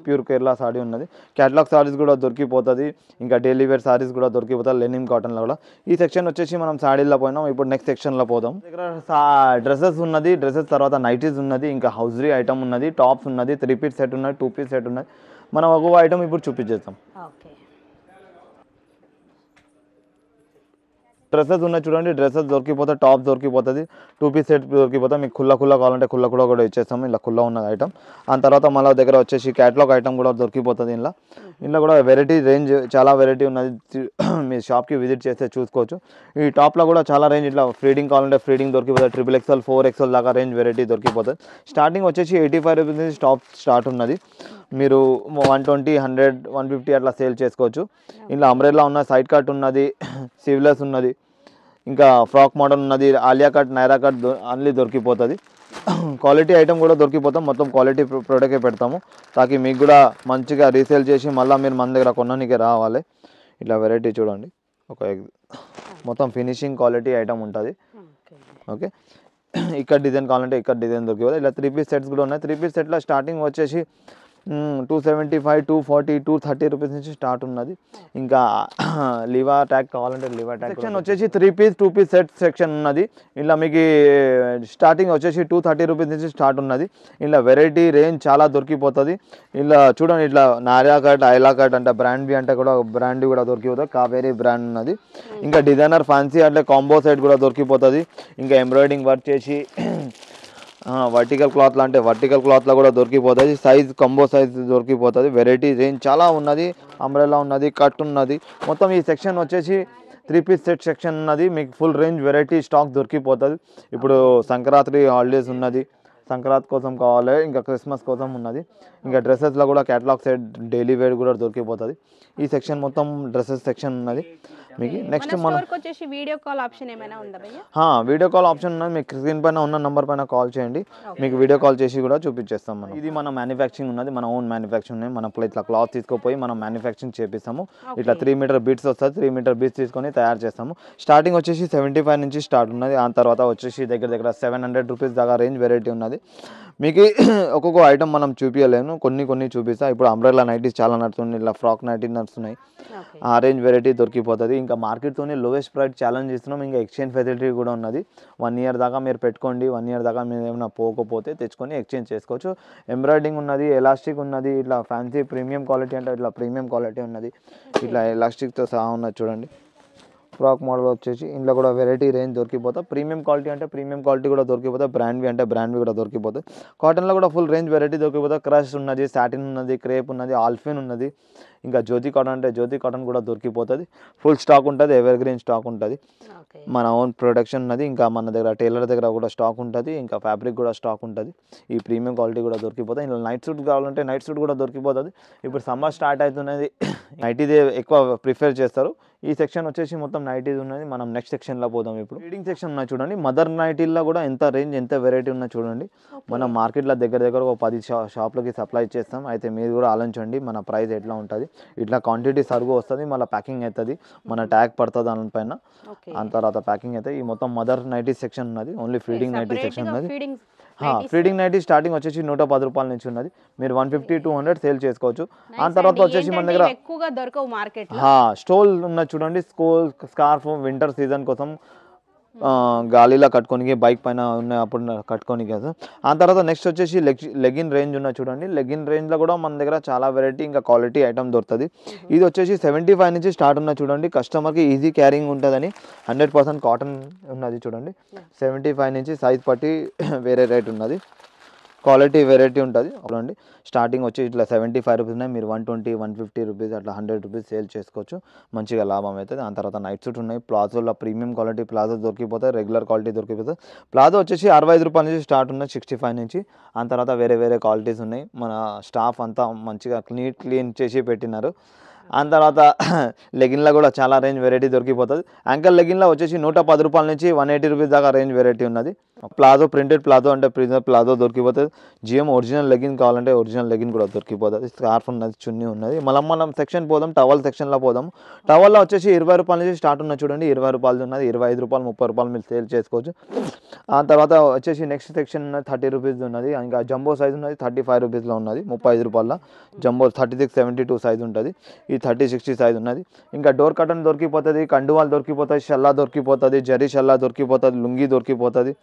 Speaker 2: ప్యూర్ కేరళ సారీ ఉన్నది. క్యాటలాగ్ సారీస్ కూడా దొరికిపోతుంది. ఇంకా డైలీ వేర్ సారీస్ కూడా దొరికిపోతుంది లెనిన్ కాటన్లో కూడా. ఈ సెక్షన్ వచ్చేసి మనం సాడీల్లో పోయినాం. ఇప్పుడు నెక్స్ట్ సెక్షన్లో పోదాం. దగ్గర డ్రెస్సెస్ ఉన్నది. డ్రెస్సెస్ తర్వాత నైటీస్ ఉన్నది, ఇంకా హౌజరీ ఐటమ్ ఉన్నది, టాప్స్ ఉన్నది, 3 పీస్ సెట్ ఉన్నది, 2 పీస్ సెట్ ఉన్నది. మనం ఒక్కొక్క ఐటమ్ ఇప్పుడు చూపించేస్తాం. డ్రెస్సెస్ ఉన్నాయి చూడండి. డ్రెస్సెస్ దొరికిపోతుంది, టాప్స్ దొరికిపోతుంది, 2 పీస్ సెట్ దొరికిపోతుంది. మీకు కుల్ల కావాలంటే కుల్ల కూడా ఇచ్చేస్తాము. ఇలా కుల్ల ఉన్నది ఐటమ్. ఆ తర్వాత మళ్ళీ దగ్గర వచ్చేసి క్యాటలాగ్ ఐటమ్ కూడా దొరికిపోతుంది. ఇందులో కూడా వెరైటీ రేంజ్ చాలా వెరైటీ ఉన్నది. మీ షాప్కి విజిట్ చేస్తే చూసుకోవచ్చు. ఈ టాప్లో కూడా చాలా రేంజ్ ఇట్లా ఫ్రీడింగ్ కావాలంటే ఫ్రీడింగ్ దొరికిపోతుంది. 3XL, 4XL దాకా రేంజ్ వెరైటీ దొరికిపోతుంది. స్టార్టింగ్ వచ్చేసి 85 రూపీస్ నుంచి టాప్ స్టార్ట్ ఉన్నది. మీరు 120, 100, 150 అట్లా సేల్ చేసుకోవచ్చు. ఇలా అంబ్రెల్లా ఉన్నది, సైడ్ కట్ ఉన్నది, సివ్లెస్ ఉన్నది, ఇంకా ఫ్రాక్ మోడల్ ఉన్నది, ఆలియా కట్, నైరా కట్ అన్నీ దొరికిపోతుంది. క్వాలిటీ ఐటమ్ కూడా దొరికిపోతాం. మొత్తం క్వాలిటీ ప్రోడక్టే పెడతాము. తాకి మీకు కూడా మంచిగా రీసేల్ చేసి మళ్ళీ మీరు మన దగ్గర కొనడానికి రావాలి. ఇట్లా వెరైటీ చూడండి. మొత్తం ఫినిషింగ్ క్వాలిటీ ఐటమ్ ఉంటుంది. ఓకే, ఇక్కడ డిజైన్ కావాలంటే ఇక్కడ డిజైన్ దొరికిపోతుంది. ఇలా 3 పీస్ సెట్స్ కూడా ఉన్నాయి. 3 పీస్ సెట్లో స్టార్టింగ్ వచ్చేసి 275, 240, 230 రూపీస్ నుంచి స్టార్ట్ ఉన్నది. ఇంకా లివా ట్యాగ్ కావాలంటే లివా ట్యాగ్ సెక్షన్ వచ్చేసి 3 పీస్, 2 పీస్ సెట్ సెక్షన్ ఉన్నది. ఇలా మీకు స్టార్టింగ్ వచ్చేసి 230 రూపీస్ నుంచి స్టార్ట్ ఉన్నది. ఇలా వెరైటీ రేంజ్ చాలా దొరికిపోతుంది. ఇలా చూడండి ఇట్లా నారియా కట్, ఐలా కట్ అంటే బ్రాండ్ అంటే కూడా బ్రాండ్ కూడా దొరికిపోతుంది. కావేరీ బ్రాండ్ ఉన్నది. ఇంకా డిజైనర్ ఫ్యాన్సీ అంటే కాంబో సెట్ కూడా దొరికిపోతుంది. ఇంకా ఎంబ్రాయిడింగ్ వర్క్ చేసి వర్టికల్ క్లాత్ అంటే వర్టికల్ క్లాత్లో కూడా దొరికిపోతుంది. సైజ్ కంబో సైజ్ దొరికిపోతుంది. వెరైటీ రేంజ్ చాలా ఉన్నది. అంబ్రెల్లా ఉన్నది, కట్ ఉన్నది. మొత్తం ఈ సెక్షన్ వచ్చేసి 3 పీస్ సెట్ సెక్షన్ ఉన్నది. మీకు ఫుల్ రేంజ్ వెరైటీ స్టాక్ దొరికిపోతుంది. ఇప్పుడు సంక్రాంతి హాలిడేస్ ఉన్నది, సంక్రాంతి కోసం కావాలి, ఇంకా క్రిస్మస్ కోసం ఉన్నది. ఇంకా డ్రెస్సెస్లో కూడా క్యాటలాగ్ సెట్, డైలీ వేర్ కూడా దొరికిపోతుంది. ఈ సెక్షన్ మొత్తం డ్రెస్సెస్ సెక్షన్ ఉన్నది. మీకు నెక్స్ట్ మనం
Speaker 1: వచ్చేసి వీడియో కాల్ ఆప్షన్ ఏమైనా ఉందా భయ్యా?
Speaker 2: వీడియో కాల్ ఆప్షన్ ఉన్నది. మీకు స్క్రీన్ పైన ఉన్న నంబర్ పైన కాల్ చేయండి, మీకు వీడియో కాల్ చేసి కూడా చూపించేస్తాం. మనం ఇది మన మ్యానుఫ్యాక్చరింగ్ ఉన్నది, మన ఓన్ మ్యానుఫ్యాక్చరింగ్ ఉన్నాయి. మనం ఇట్లా క్లాత్ తీసుకుపోయి మనం మ్యానుఫ్యాక్చరింగ్ చేపిస్తాము. ఇట్లా 3 మీటర్ బీట్స్ వస్తుంది, 3 మీటర్ బీట్స్ తీసుకొని తయారు చేస్తాము. స్టార్టింగ్ వచ్చేసి 75 నుంచి స్టార్ట్ ఉన్నది. ఆ తర్వాత వచ్చేసి దగ్గర 700 రూపీస్ దాకా రేంజ్ వెరైటీ ఉన్నది. మీకు ఒక్కొక్క ఐటమ్ మనం చూపించలేము, కొన్ని చూపిస్తా. ఇప్పుడు అంబ్రెల్లా నైటీస్ చాలా నడుస్తుంది, ఇలా ఫ్రాక్ నైటీ నడుస్తున్నాయి. ఆ రేంజ్ వెరైటీ దొరికిపోతుంది. ఇంకా మార్కెట్తోనే లోయెస్ట్ ప్రైస్ ఛాలెంజ్ ఇస్తున్నాం. ఇంకా ఎక్స్చేంజ్ ఫెసిలిటీ కూడా ఉన్నది. 1 ఇయర్ దాకా మీరు పెట్టుకోండి, 1 ఇయర్ దాకా మీరు ఏమైనా పోకపోతే తెచ్చుకొని ఎక్స్చేంజ్ చేసుకోవచ్చు. ఎంబ్రాయిడింగ్ ఉన్నది, ఎలాస్టిక్ ఉన్నది, ఇట్లా ఫ్యాన్సీ ప్రీమియం క్వాలిటీ అంటే ఇట్లా ప్రీమియం క్వాలిటీ ఉన్నది. ఇట్లా ఎలాస్టిక్తో సహా ఉన్నది చూడండి. ఫ్రాక్ మోడల్ వచ్చేసి ఇంట్లో కూడా వెరైటీ రేంజ్ దొరికిపోతాయి. ప్రీమియం క్వాలిటీ అంటే ప్రీమియం క్వాలిటీ కూడా దొరికిపోతాయి, బ్రాండ్వి అంటే బ్రాండ్వి కూడా దొరికిపోతాయి. కాటన్లో కూడా ఫుల్ రేంజ్ వెరైటీ దొరికిపోతాయి. క్రష్ ఉన్నది, సాటిన్ ఉన్నది, క్రేప్ ఉన్నది, ఆల్ఫిన్ ఉన్నది, ఇంకా జ్యోతి కాటన్ అంటే జ్యోతి కాటన్ కూడా దొరికిపోతుంది. ఫుల్ స్టాక్ ఉంటుంది, ఎవర్ గ్రీన్ స్టాక్ ఉంటుంది. మన ఓన్ ప్రొడక్షన్ ఉన్నది. ఇంకా మన దగ్గర టైలర్ దగ్గర కూడా స్టాక్ ఉంటుంది. ఇంకా ఫ్యాబ్రిక్ కూడా స్టాక్ ఉంటుంది. ఈ ప్రీమియం క్వాలిటీ కూడా దొరికిపోతాయి. ఇందులో నైట్ సూట్ కావాలంటే నైట్ సూట్ కూడా దొరికిపోతుంది. ఇప్పుడు సమ్మర్ స్టార్ట్ అవుతున్నది, నైటీదే ఎక్కువ ప్రిఫర్ చేస్తారు. ఈ సెక్షన్ వచ్చేసి మొత్తం నైటీస్ ఉన్నది. మనం నెక్స్ట్ సెక్షన్లో పోదాం. ఇప్పుడు రీడింగ్ సెక్షన్ ఉన్నాయి చూడండి. మదర్ నైటీల్లో కూడా ఎంత రేంజ్ ఎంత వెరైటీ ఉన్నా చూడండి. మనం మార్కెట్లో దగ్గర ఒక 10 షాప్లకి సప్లై చేస్తాం. అయితే మీరు కూడా ఆలోచించండి మన ప్రైస్ ఎట్లా ఉంటుంది. ఇట్లా క్వాంటిటీ సరుగు వస్తుంది, మళ్ళీ ప్యాకింగ్ అవుతుంది, మన ట్యాగ్ పడుతుంది దానిపైన. ఆ తర్వాత ప్యాకింగ్ అవుతుంది. ఈ మొత్తం మదర్ నైటీ సెక్షన్ ఉన్నది. ఓన్లీ ఫీడింగ్ నైటీ సెక్షన్ ఉన్నది. ఫీడింగ్ నైటీ స్టార్టింగ్ వచ్చేసి 110 రూపాయల నుంచి ఉన్నది. మీరు 150-200 సేల్ చేసుకోవచ్చు. ఆ తర్వాత వచ్చేసి మన దగ్గర
Speaker 1: ఎక్కువగా దొరకవు మార్కెట్
Speaker 2: స్టోల్ ఉన్నది చూడండి. స్కార్ఫ్ వింటర్ సీజన్ కోసం గాలిలో కట్టుకోనికి, బైక్ పైన ఉన్న అప్పుడు కట్టుకోనికి కదా. ఆ తర్వాత నెక్స్ట్ వచ్చేసి లెగిన్ రేంజ్ ఉన్న చూడండి. లెగిన్ రేంజ్లో కూడా మన దగ్గర చాలా వెరైటీ ఇంకా క్వాలిటీ ఐటమ్ దొరుకుతుంది. ఇది వచ్చేసి 75 నుంచి స్టార్ట్ ఉన్న చూడండి. కస్టమర్కి ఈజీ క్యారింగ్ ఉంటుందని 100% కాటన్ ఉన్నది చూడండి. 75 నుంచి సైజ్ పట్టి వేరే రేట్ ఉన్నది. క్వాలిటీ వెరైటీ ఉంటుంది చూడండి. స్టార్టింగ్ వచ్చి ఇట్లా 75 రూపీస్ ఉన్నాయి. మీరు 120, 150 రూపీస్ అట్లా 100 రూపీస్ సేల్ చేసుకోవచ్చు. మంచిగా లాభం అవుతుంది. ఆ తర్వాత నైట్ సూట్ ఉన్నాయి. ప్లాజోలో ప్రీమియం క్వాలిటీ ప్లాజో దొరికిపోతాయి, రెగ్యులర్ క్వాలిటీ దొరికిపోతాయి. ప్లాజో వచ్చేసి 65 రూపాయల నుంచి స్టార్ట్ ఉన్నాయి, 65 నుంచి. ఆ తర్వాత వేరే క్వాలిటీస్ ఉన్నాయి. మన స్టాఫ్ అంతా మంచిగా క్లీన్ చేసి పెట్టినారు. ఆ తర్వాత లెగిన్లో కూడా చాలా రేంజ్ వెరైటీ దొరికిపోతుంది. యాంకల్ లెగిన్లో వచ్చేసి 110 రూపాయల నుంచి 180 రూపీస్ దాకా రేంజ్ వెరైటీ ఉన్నది. ప్లాజో ప్రింటెడ్ ప్లాజో అంటే ప్లాజో దొరికిపోతుంది. జిఎం ఒరిజినల్ లెగిన్ కావాలంటే ఒరిజినల్ లెగిన్ కూడా దొరికిపోతుంది. స్కార్ఫ్ ఉన్నది, చున్నీ ఉన్నది. మనం సెక్షన్ పోదాం, టవల్ సెక్షన్లో పోదాం. టవల్లో వచ్చేసి 20 రూపాయల నుంచి స్టార్ట్ ఉన్నది చూడండి. 20 రూపాయలు ఉన్నది, 25 రూపాయలు, 30 రూపాయలు మీరు సేల్ చేసుకోవచ్చు. ఆ తర్వాత వచ్చేసి నెక్స్ట్ సెక్షన్ ఉన్నది 30 రూపీస్ ఉన్నది. ఇంకా జంబో సైజ్ ఉన్నది 35 రూపీస్లో ఉన్నది, 35 రూపాయల జంబో 36-72 సైజ్ ఉంటుంది. ఈ 30-60 సైజ్ ఉన్నది. ఇంకా డోర్ కటన్ దొరికిపోతుంది, కండువాలు దొరికిపోతాయి, షల్లా దొరికిపోతుంది, జరీ షల్లా దొరికిపోతుంది, లుంగి దొరికిపోతుంది.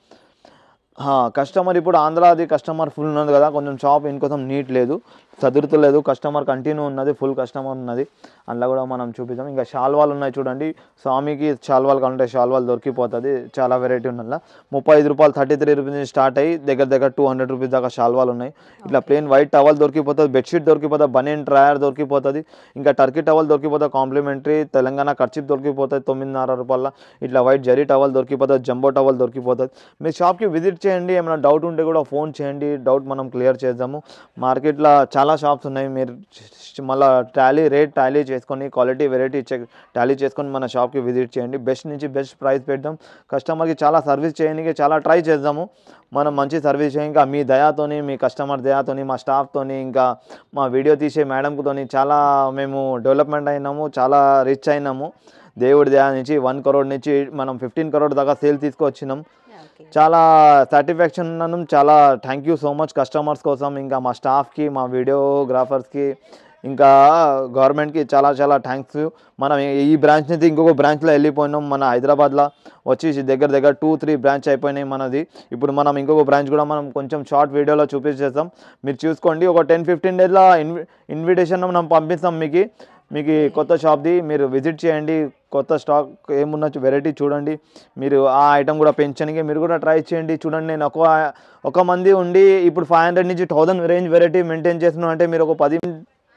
Speaker 2: కస్టమర్ ఇప్పుడు ఆంధ్రాది కస్టమర్ ఫుల్ ఉన్నది కదా, కొంచెం షాప్ ఇంకొంచెం నీట్ లేదు, చదురుతలేదు. కస్టమర్ కంటిన్యూ ఉన్నది, ఫుల్ కస్టమర్ ఉన్నది. అందులో కూడా మనం చూపిద్దాం. ఇంకా షాల్వాలు ఉన్నాయి చూడండి. స్వామికి షాల్వాలు కావాలంటే షాల్వాలు దొరికిపోతుంది. చాలా వెరైటీ ఉన్నది. 35 రూపాయలు 33 రూపీస్ నుంచి స్టార్ట్ అయ్యి దగ్గర 200 రూపీస్ దాకా షాల్వాలు ఉన్నాయి. ఇట్లా ప్లెయిన్ వైట్ టవల్ దొరికిపోతుంది, బెడ్షీట్ దొరికిపోతుంది, బనియన్ డ్రాయర్ దొరికిపోతుంది. ఇంకా టర్కీ టవల్ దొరికిపోతుంది, కాంప్లిమెంటరీ తెలంగాణ ఖర్చు దొరికిపోతుంది 9.5 రూపాయల. ఇట్లా వైట్ జరీ టవల్ దొరికిపోతుంది, జంబో టవల్ దొరికిపోతుంది. మీ షాప్కి విజిట్ చేయండి. ఏమైనా డౌట్ ఉంటే కూడా ఫోన్ చేయండి, డౌట్ మనం క్లియర్ చేద్దాము. మార్కెట్లో చాలా షాప్స్ ఉన్నాయి. మీరు మళ్ళీ రేట్ టాలీ చేసుకొని క్వాలిటీ వెరైటీ టాలీ చేసుకొని మన షాప్కి విజిట్ చేయండి. బెస్ట్ నుంచి బెస్ట్ ప్రైస్ పెడదాం. కస్టమర్కి చాలా సర్వీస్ చేయడానికి చాలా ట్రై చేద్దాము. మనం మంచి సర్వీస్ చేయం. ఇంకా మీ దయాతోని, మీ కస్టమర్ దయాతోని, మా స్టాఫ్తోని, ఇంకా మా వీడియో తీసే మేడంతోని చాలా మేము డెవలప్మెంట్ అయినాము, చాలా రిచ్ అయినాము. దేవుడి దయా నుంచి 1 crore నుంచి మనం 15 crore దాకా సేల్ తీసుకొచ్చినాం. చాలా సాటిస్ఫాక్షన్ ఉన్నాను. చాలా thank you so much customers కోసం, ఇంకా మా స్టాఫ్కి, మా వీడియోగ్రాఫర్స్కి, ఇంకా గవర్నమెంట్కి చాలా థ్యాంక్స్. మనం ఈ బ్రాంచ్ నుంచి ఇంకొక బ్రాంచ్లో వెళ్ళిపోయినాం. మన హైదరాబాద్లో వచ్చి దగ్గర 2-3 బ్రాంచ్ అయిపోయినాయి మనది. ఇప్పుడు మనం ఇంకొక బ్రాంచ్ కూడా మనం కొంచెం షార్ట్ వీడియోలో చూపించేస్తాం, మీరు చూసుకోండి. ఒక 10-15 డేస్లో ఇన్విటేషన్ మనం పంపిస్తాం మీకు కొత్త షాప్ది. మీరు విజిట్ చేయండి, కొత్త స్టాక్ ఏమున్నా వెరైటీ చూడండి. మీరు ఆ ఐటమ్ కూడా పెంచడానికి మీరు కూడా ట్రై చేయండి. చూడండి, నేను ఒక మంది ఉండి ఇప్పుడు 500 నుంచి 1000 రేంజ్ వెరైటీ మెయింటైన్ చేస్తున్నాను అంటే మీరు ఒక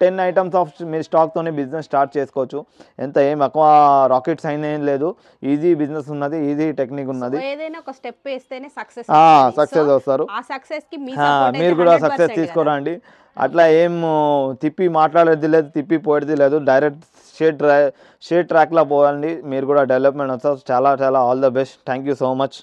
Speaker 2: 10 ఐటమ్స్ ఆఫ్ మీరు స్టాక్తోనే బిజినెస్ స్టార్ట్ చేసుకోవచ్చు. ఏం ఎక్కువ రాకెట్ సైన్ ఏం లేదు, ఈజీ బిజినెస్ ఉన్నది, ఈజీ టెక్నిక్ ఉన్నది.
Speaker 1: ఏదైనా ఒక స్టెప్ వేస్తేనే సక్సెస్
Speaker 2: వస్తారు.
Speaker 1: ఆ సక్సెస్ కి
Speaker 2: మీరు కూడా సక్సెస్ తీసుకోరండి. అట్లా ఏం తిప్పి మాట్లాడేది లేదు, తిప్పి పోయేది లేదు. డైరెక్ట్ షేర్ ట్రాక్లో పోవండి, మీరు కూడా డెవలప్మెంట్ వస్తారు. చాలా all the best. Thank you so much.